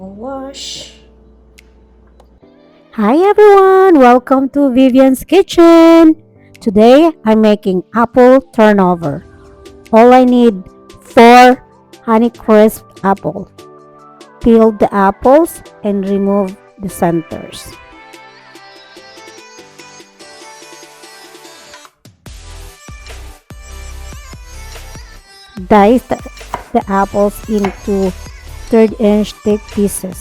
apple wash. Hi everyone, welcome to Vivian's Kitchen. Today I'm making apple turnover. All I need 4 honey crisp apple. Peel the apples and remove the centers. Dice the apples into 3/3 thick pieces.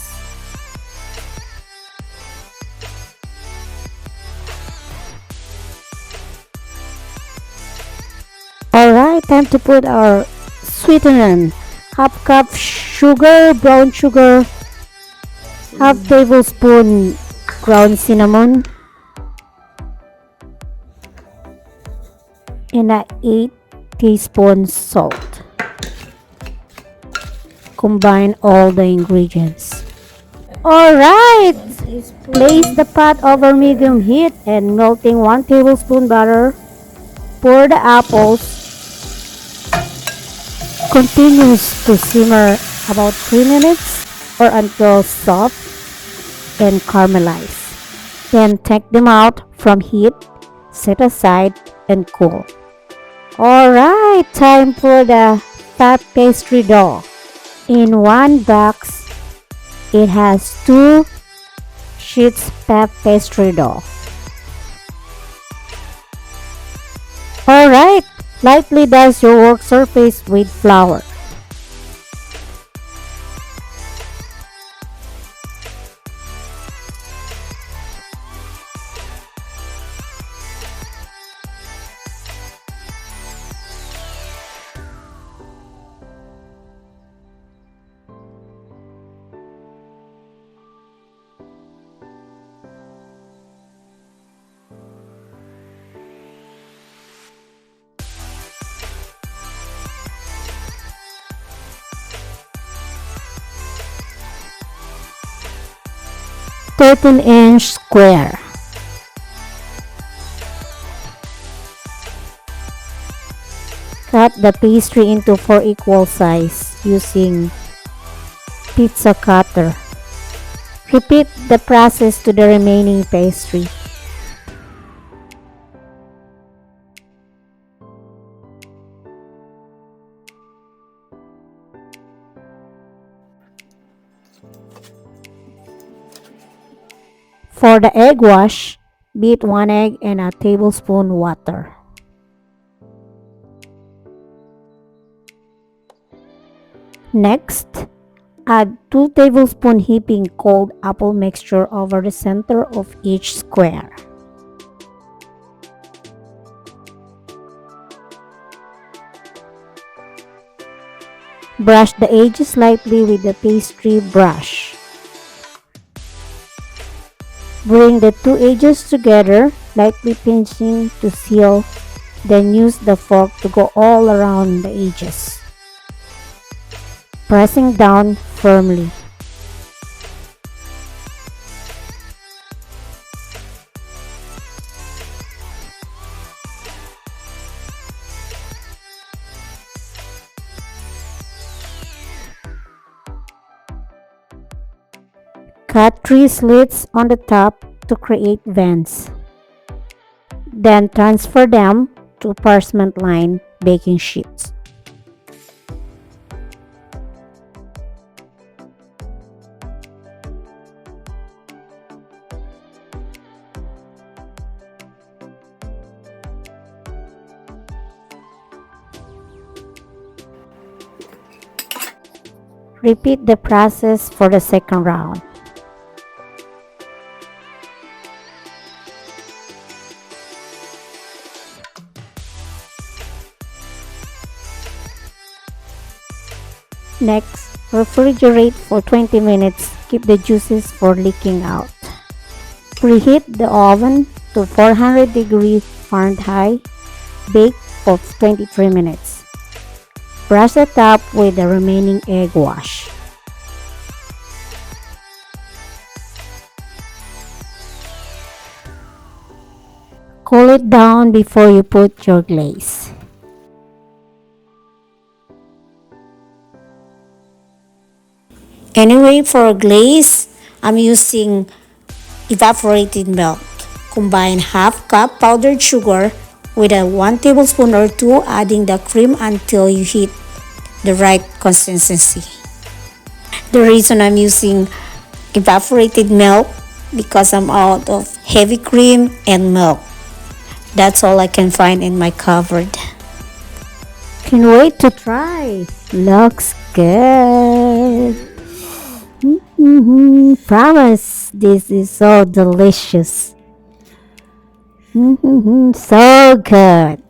Alright, time to put our sweetener. Half cup sugar, brown sugar, half tablespoon ground cinnamon, and 8 teaspoons salt. Combine all the ingredients. Alright, place the pot over medium heat and melting 1 tablespoon butter. Pour the apples. Continues to simmer about 3 minutes or until soft and caramelized. Then take them out from heat, set aside and cool. Alright, time for the fat pastry dough. In one box, it has 2 sheets fat pastry dough. Alright, lightly dust your work surface with flour. Inch square. Cut the pastry into 4 equal size using pizza cutter. Repeat the process to the remaining pastry. For the egg wash, beat 1 egg and a tablespoon water. Next, add 2 tablespoons heaping cold apple mixture over the center of each square. Brush the edges lightly with the pastry brush. Bring the 2 edges together, lightly pinching to seal, then use the fork to go all around the edges, pressing down firmly. Cut 3 slits on the top to create vents. Then transfer them to parchment lined baking sheets. Repeat the process for the second round. Next, refrigerate for 20 minutes. Keep the juices for leaking out. Preheat the oven to 400 degrees Fahrenheit. Bake for 23 minutes. Brush the top with the remaining egg wash. Cool it down before you put your glaze. Anyway, for glaze, I'm using evaporated milk. Combine half cup powdered sugar with a 1 tablespoon or 2, adding the cream until you hit the right consistency. The reason I'm using evaporated milk because I'm out of heavy cream and milk. That's all I can find in my cupboard. Can't wait to try. Looks good. Promise, this is so delicious. So good.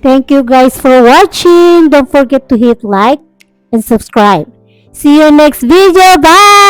Thank you guys for watching. Don't forget to hit like and subscribe. See you next video. Bye.